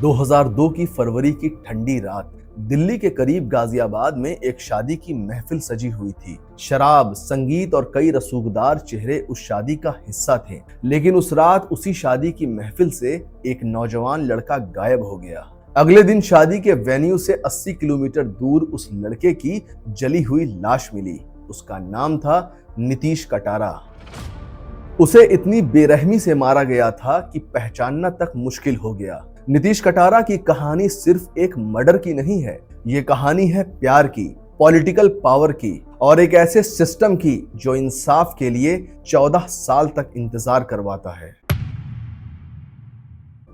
2002 की फरवरी की ठंडी रात दिल्ली के करीब गाजियाबाद में एक शादी की महफिल सजी हुई थी। शराब, संगीत और कई रसूखदार चेहरे उस शादी का हिस्सा थे। लेकिन उस रात उसी शादी की महफिल से एक नौजवान लड़का गायब हो गया। अगले दिन शादी के वेन्यू से 80 किलोमीटर दूर उस लड़के की जली हुई लाश मिली। उसका नाम था नीतीश कटारा। उसे इतनी बेरहमी से मारा गया था कि पहचानना तक मुश्किल हो गया। नीतीश कटारा की कहानी सिर्फ एक मर्डर की नहीं है, ये कहानी है प्यार की, पॉलिटिकल पावर की और एक ऐसे सिस्टम की जो इंसाफ के लिए 14 साल तक इंतजार करवाता है।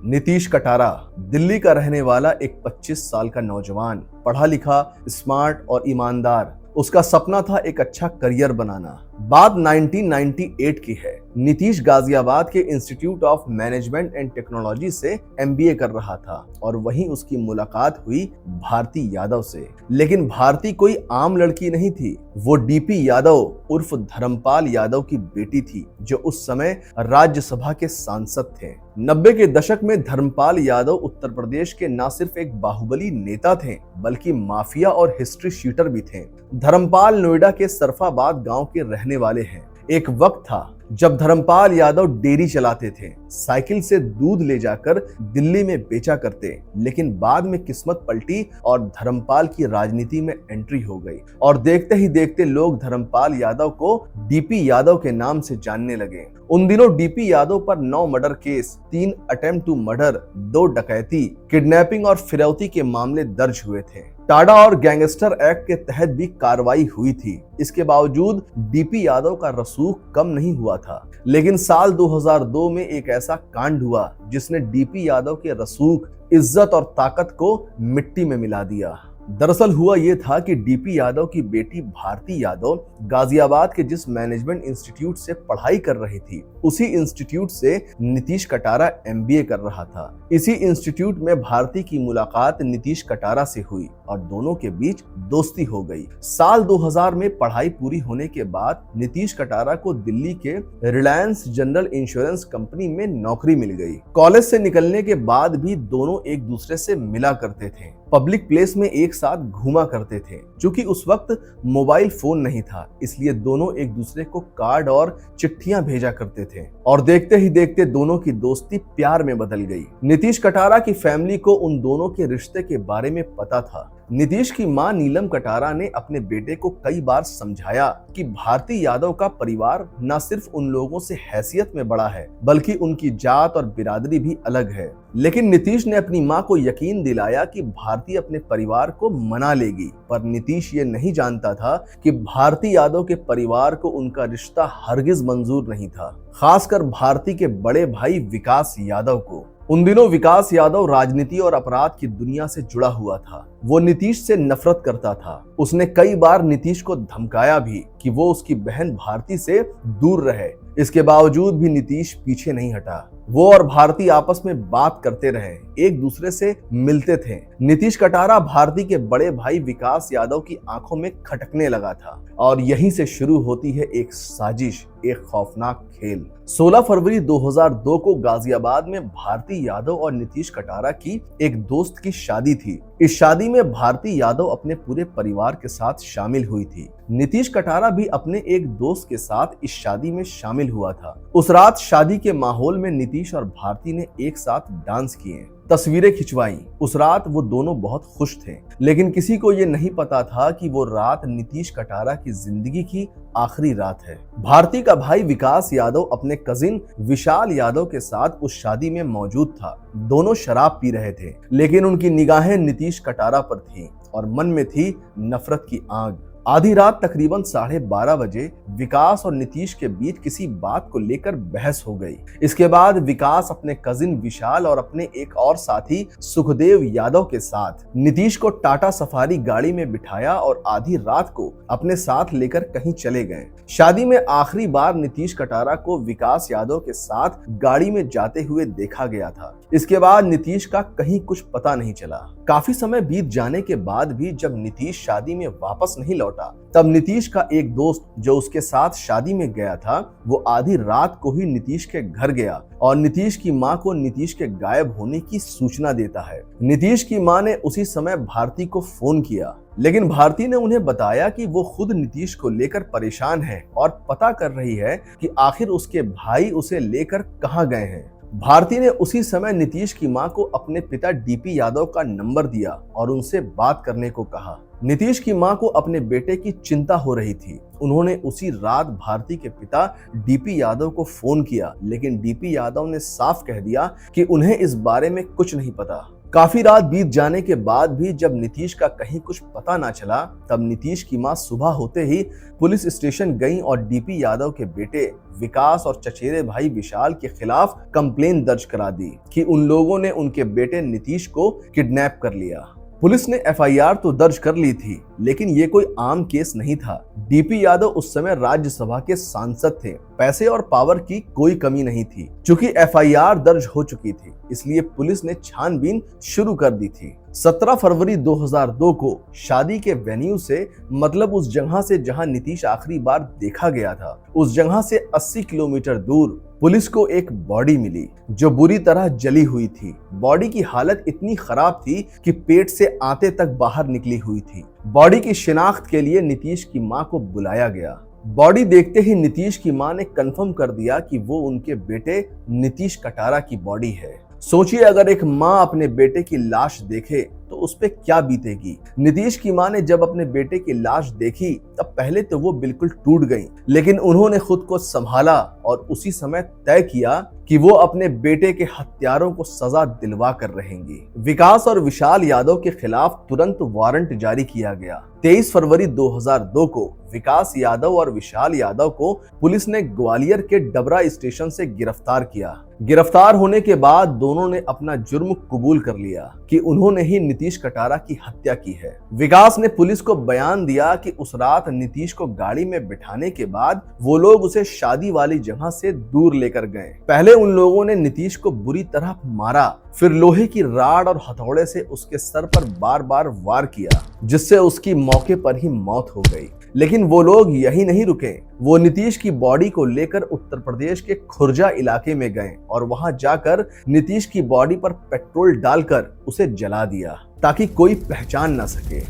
नीतीश कटारा दिल्ली का रहने वाला एक 25 साल का नौजवान, पढ़ा लिखा, स्मार्ट और ईमानदार। उसका सपना था एक अच्छा करियर बनाना। बात 1998 की है। नीतीश गाजियाबाद के institute of management and technology से एमबीए कर रहा था और वहीं उसकी मुलाकात हुई भारती यादव से। लेकिन भारती कोई आम लड़की नहीं थी, वो डीपी यादव उर्फ धर्मपाल यादव की बेटी थी, जो उस समय राज्यसभा के सांसद थे। 90 के दशक में धर्मपाल यादव उत्तर प्रदेश के न सिर्फ एक बाहुबली नेता थे, बल्कि माफिया और हिस्ट्री शीटर भी थे। धर्मपाल नोएडा के सरफाबाद गांव के रहने वाले हैं। एक वक्त था जब धर्मपाल यादव डेयरी चलाते थे, साइकिल से दूध ले जाकर दिल्ली में बेचा करते। लेकिन बाद में किस्मत पलटी और धर्मपाल की राजनीति में एंट्री हो गई और देखते ही देखते लोग धर्मपाल यादव को डीपी यादव के नाम से जानने लगे। उन दिनों डीपी यादव पर 9 murder case, 3 attempt to murder, 2 डकैती, किडनैपिंग और फिरौती के मामले दर्ज हुए थे। टाडा और गैंगस्टर एक्ट के तहत भी कार्रवाई हुई थी। इसके बावजूद डीपी यादव का रसूख कम नहीं हुआ था। लेकिन साल 2002 में एक ऐसा कांड हुआ जिसने डीपी यादव के रसूख, इज्जत और ताकत को मिट्टी में मिला दिया। दरअसल हुआ यह था कि डीपी यादव की बेटी भारती यादव गाजियाबाद के जिस मैनेजमेंट इंस्टीट्यूट से पढ़ाई कर रही थी, उसी इंस्टीट्यूट से नीतीश कटारा एमबीए कर रहा था। इसी इंस्टीट्यूट में भारती की मुलाकात नीतीश कटारा से हुई और दोनों के बीच दोस्ती हो गई। साल 2000 में पढ़ाई पूरी होने के बाद नीतीश कटारा को दिल्ली के रिलायंस जनरल इंश्योरेंस कंपनी में नौकरी मिल गई। कॉलेज से निकलने के बाद भी दोनों एक दूसरे से मिला करते थे, पब्लिक प्लेस में एक साथ घूमा करते थे। क्योंकि उस वक्त मोबाइल फोन नहीं था, इसलिए दोनों एक दूसरे को कार्ड और चिट्ठियां भेजा करते थे और देखते ही देखते दोनों की दोस्ती प्यार में बदल गई। नीतीश कटारा की फैमिली को उन दोनों के रिश्ते के बारे में पता था। नीतीश की मां नीलम कटारा ने अपने बेटे को कई बार समझाया कि भारती यादव का परिवार न सिर्फ उन लोगों से हैसियत में बड़ा है, बल्कि उनकी जात और बिरादरी भी अलग है। लेकिन नीतीश ने अपनी मां को यकीन दिलाया कि भारती अपने परिवार को मना लेगी। पर नीतीश ये नहीं जानता था कि भारती यादव के परिवार को उनका रिश्ता हरगिज मंजूर नहीं था, खासकर भारती के बड़े भाई विकास यादव को। उन दिनों विकास यादव राजनीति और अपराध की दुनिया से जुड़ा हुआ था। वो नीतीश से नफरत करता था। उसने कई बार नीतीश को धमकाया भी कि वो उसकी बहन भारती से दूर रहे। इसके बावजूद भी नीतीश पीछे नहीं हटा। वो और भारती आपस में बात करते रहे, एक दूसरे से मिलते थे। नीतीश कटारा भारती के बड़े भाई विकास यादव की आंखों में खटकने लगा था और यहीं से शुरू होती है एक साजिश, एक खौफनाक खेल। 16 फरवरी 2002 को गाजियाबाद में भारती यादव और नीतीश कटारा की एक दोस्त की शादी थी। इस शादी में भारती यादव अपने पूरे परिवार के साथ शामिल हुई थी। नीतीश कटारा भी अपने एक दोस्त के साथ इस शादी में शामिल हुआ था। उस रात शादी के माहौल में नीतीश और भारती ने एक साथ डांस किए, तस्वीरें खिंचवाई। उस रात वो दोनों बहुत खुश थे, लेकिन किसी को ये नहीं पता था कि वो रात नीतीश कटारा की जिंदगी की आखिरी रात है। भारती का भाई विकास यादव अपने कजिन विशाल यादव के साथ उस शादी में मौजूद था। दोनों शराब पी रहे थे, लेकिन उनकी निगाहें नीतीश कटारा पर थीं और मन में थी नफरत की आग। आधी रात तकरीबन 12:30 बजे विकास और नीतीश के बीच किसी बात को लेकर बहस हो गई। इसके बाद विकास अपने कजिन विशाल और अपने एक और साथी सुखदेव यादव के साथ नीतीश को टाटा सफारी गाड़ी में बिठाया और आधी रात को अपने साथ लेकर कहीं चले गए। शादी में आखिरी बार नीतीश कटारा को विकास यादव के साथ गाड़ी में जाते हुए देखा गया था। इसके बाद नीतीश का कहीं कुछ पता नहीं चला। काफी समय बीत जाने के बाद भी जब नीतीश शादी में वापस नहीं लौटा लौटा तब नीतीश का एक दोस्त जो उसके साथ शादी में गया था वो आधी रात को ही नीतीश के घर गया और नीतीश की मां को नीतीश के गायब होने की सूचना देता है। नीतीश की मां ने उसी समय भारती को फोन किया, लेकिन भारती ने उन्हें बताया कि वो खुद नीतीश को लेकर परेशान है और पता कर रही है कि आखिर उसके भाई उसे लेकर कहां गए हैं। भारती ने उसी समय नीतीश की मां को अपने पिता डीपी यादव का नंबर दिया और उनसे बात करने को कहा। नीतीश की मां को अपने बेटे की चिंता हो रही थी। उन्होंने उसी रात भारती के पिता डीपी यादव को फोन किया, लेकिन डीपी यादव ने साफ कह दिया कि उन्हें इस बारे में कुछ नहीं पता। काफी रात बीत जाने के बाद भी जब नीतीश का कहीं कुछ पता ना चला, तब नीतीश की मां सुबह होते ही पुलिस स्टेशन गई और डीपी यादव के बेटे विकास और चचेरे भाई विशाल के खिलाफ कंप्लेन दर्ज करा दी कि उन लोगों ने उनके बेटे नीतीश को किडनैप कर लिया। पुलिस ने एफआईआर तो दर्ज कर ली थी, लेकिन ये कोई आम केस नहीं था। डीपी यादव उस समय राज्यसभा के सांसद थे। पैसे और पावर की कोई कमी नहीं थी। चूंकि एफआईआर दर्ज हो चुकी थी, इसलिए पुलिस ने छानबीन शुरू कर दी थी। 17 फरवरी 2002 को शादी के वेन्यू से, मतलब उस जगह से जहां नीतीश आखिरी बार देखा गया था, उस जगह से 80 किलोमीटर दूर पुलिस को एक बॉडी मिली जो बुरी तरह जली हुई थी। बॉडी की हालत इतनी खराब थी कि पेट से आंतें तक बाहर निकली हुई थी। बॉडी की शिनाख्त के लिए नीतीश की मां को बुलाया गया। बॉडी देखते ही नीतीश की मां ने कंफर्म कर दिया कि वो उनके बेटे नीतीश कटारा की बॉडी है। सोचिए, अगर एक मां अपने बेटे की लाश देखे तो उस पे क्या बीतेगी। नीतीश की मां ने जब अपने बेटे की लाश देखी तब पहले तो वो बिल्कुल टूट गई, लेकिन उन्होंने खुद को संभाला और उसी समय तय किया कि वो अपने बेटे के हत्यारों को सजा दिलवा कर रहेंगी। विकास और विशाल यादव के खिलाफ तुरंत वारंट जारी किया गया। 23 फरवरी 2002 को विकास यादव और विशाल यादव को पुलिस ने ग्वालियर के डबरा स्टेशन से गिरफ्तार किया। गिरफ्तार होने के बाद दोनों ने अपना जुर्म कबूल कर लिया कि उन्होंने ही नीतीश कटारा की हत्या की है। विकास ने पुलिस को बयान दिया कि उस रात नीतीश को गाड़ी में बिठाने के बाद वो लोग उसे शादी वाली जगह से दूर लेकर गए। पहले उन लोगों ने नीतीश को बुरी तरह मारा, फिर लोहे की राड और हथौड़े से उसके सर पर बार बार वार किया, जिससे उसकी मौके पर ही मौत हो गई। लेकिन वो लोग यही नहीं रुके। वो नीतीश की बॉडी को लेकर उत्तर प्रदेश के खुर्जा इलाके में गए और वहां जाकर नीतीश की बॉडी पर पेट्रोल डालकर उसे जला दिया ताकि कोई पहचान ना सके।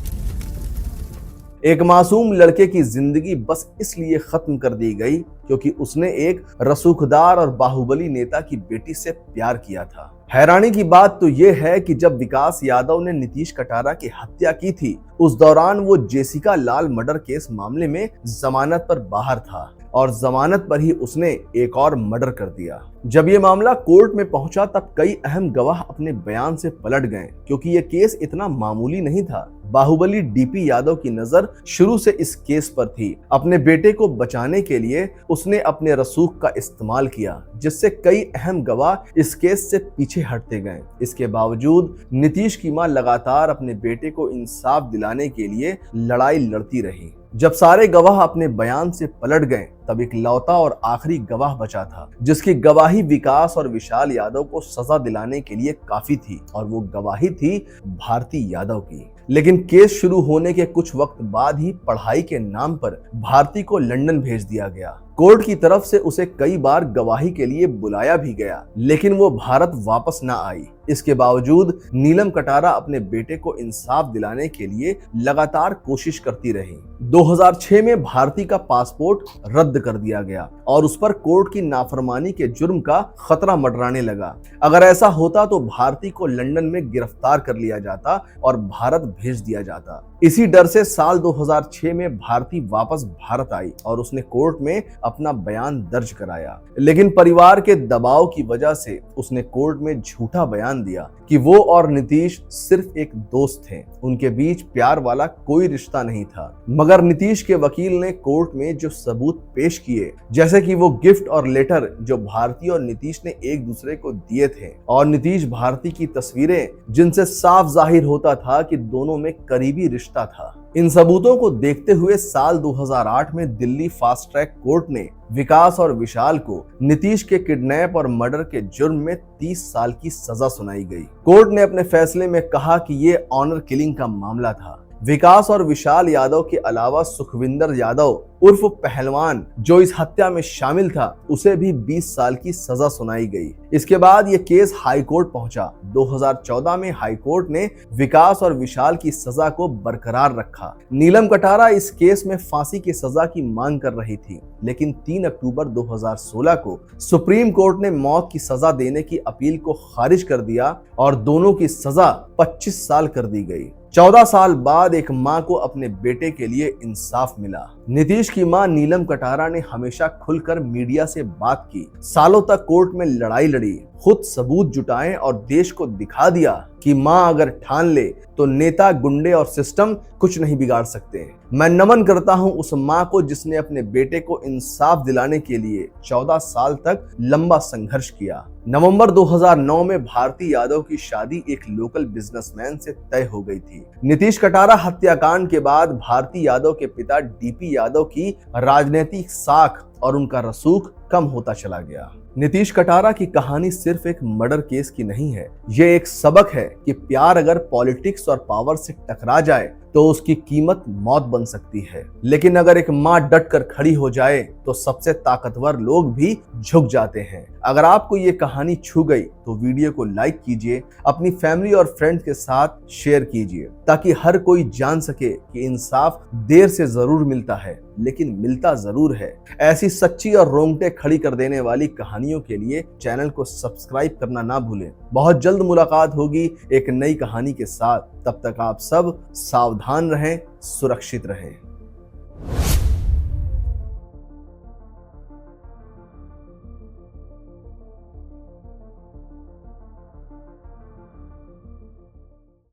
एक मासूम लड़के की जिंदगी बस इसलिए खत्म कर दी गई क्योंकि उसने एक रसूखदार और बाहुबली नेता की बेटी से प्यार किया था। हैरानी की बात तो यह है कि जब विकास यादव ने नीतीश कटारा की हत्या की थी, उस दौरान वो जेसिका लाल मर्डर केस मामले में जमानत पर बाहर था और जमानत पर ही उसने एक और मर्डर कर दिया। जब ये मामला कोर्ट में पहुंचा तब कई अहम गवाह अपने बयान से पलट गए क्योंकि ये केस इतना मामूली नहीं था। बाहुबली डीपी यादव की नजर शुरू से इस केस पर थी। अपने बेटे को बचाने के लिए उसने अपने रसूख का इस्तेमाल किया, जिससे कई अहम गवाह इस केस से पीछे हटते गए। इसके बावजूद नीतीश की मां लगातार अपने बेटे को इंसाफ दिलाने के लिए लड़ाई लड़ती रही। जब सारे गवाह अपने बयान से पलट गए तब एक लौता और आखिरी गवाह बचा था, जिसकी गवाही विकास और विशाल यादव को सजा दिलाने के लिए काफी थी, और वो गवाही थी भारती यादव की। लेकिन केस शुरू होने के कुछ वक्त बाद ही पढ़ाई के नाम पर भारती को लंदन भेज दिया गया। कोर्ट की तरफ से उसे कई बार गवाही के लिए बुलाया भी गया, लेकिन वो भारत वापस न आई। इसके बावजूद नीलम कटारा अपने बेटे को इंसाफ दिलाने के लिए लगातार कोशिश करती रही। 2006 में भारती का पासपोर्ट रद्द कर दिया गया और उस पर कोर्ट की नाफरमानी के जुर्म का खतरा मंडराने लगा। अगर ऐसा होता तो भारती को लंदन में गिरफ्तार कर लिया जाता और भारत भेज दिया जाता। इसी डर से साल 2006 में भारती वापस भारत आई और उसने कोर्ट में अपना बयान दर्ज कराया, लेकिन परिवार के दबाव की वजह से उसने कोर्ट में झूठा बयान दिया कि वो और नीतीश सिर्फ एक दोस्त थे, उनके बीच प्यार वाला कोई रिश्ता नहीं था। मगर नीतीश के वकील ने कोर्ट में जो सबूत पेश किए, जैसे कि वो गिफ्ट और लेटर जो भारती और नीतीश ने एक दूसरे को दिए थे, और नीतीश भारती की तस्वीरें, जिनसे साफ जाहिर होता था कि दोनों में करीबी रिश्ता था। इन सबूतों को देखते हुए साल 2008 में दिल्ली फास्ट ट्रैक कोर्ट ने विकास और विशाल को नीतीश के किडनैप और मर्डर के जुर्म में 30 साल की सजा सुनाई गई। कोर्ट ने अपने फैसले में कहा कि ये ऑनर किलिंग का मामला था। विकास और विशाल यादव के अलावा सुखविंदर यादव उर्फ पहलवान जो इस हत्या में शामिल था, उसे भी 20 साल की सजा सुनाई गई। इसके बाद यह केस हाई कोर्ट पहुंचा। 2014 में हाई कोर्ट ने विकास और विशाल की सजा को बरकरार रखा। नीलम कटारा इस केस में फांसी की सजा की मांग कर रही थी, लेकिन 3 अक्टूबर 2016 को सुप्रीम कोर्ट ने मौत की सजा देने की अपील को खारिज कर दिया और दोनों की सजा 25 साल कर दी गई। 14 साल बाद एक मां को अपने बेटे के लिए इंसाफ मिला। नीतीश की मां नीलम कटारा ने हमेशा खुलकर मीडिया से बात की, सालों तक कोर्ट में लड़ाई लड़ी, खुद सबूत जुटाए और देश को दिखा दिया कि मां अगर ठान ले तो नेता, गुंडे और सिस्टम कुछ नहीं बिगाड़ सकते। मैं नमन करता हूं उस मां को जिसने अपने बेटे को इंसाफ दिलाने के लिए 14 साल तक लंबा संघर्ष किया। नवंबर 2009 में भारती यादव की शादी एक लोकल बिजनेसमैन से तय हो गई थी। नीतीश कटारा हत्याकांड के बाद भारती यादव के पिता डीपी यादव की राजनीतिक साख और उनका रसूख कम होता चला गया। नीतीश कटारा की कहानी सिर्फ एक मर्डर केस की नहीं है, ये एक सबक है कि प्यार अगर पॉलिटिक्स और पावर से टकरा जाए तो उसकी कीमत मौत बन सकती है, लेकिन अगर एक मां डट कर खड़ी हो जाए तो सबसे ताकतवर लोग भी झुक जाते हैं। अगर आपको ये कहानी छू गई तो वीडियो को लाइक कीजिए, अपनी फैमिली और फ्रेंड्स के साथ शेयर कीजिए, ताकि हर कोई जान सके कि इंसाफ देर से जरूर मिलता है, लेकिन मिलता जरूर है। ऐसी सच्ची और रोंगटे खड़ी कर देने वाली कहानियों के लिए चैनल को सब्सक्राइब करना ना भूलें। बहुत जल्द मुलाकात होगी एक नई कहानी के साथ। तब तक आप सब सावधान रहें, सुरक्षित रहें।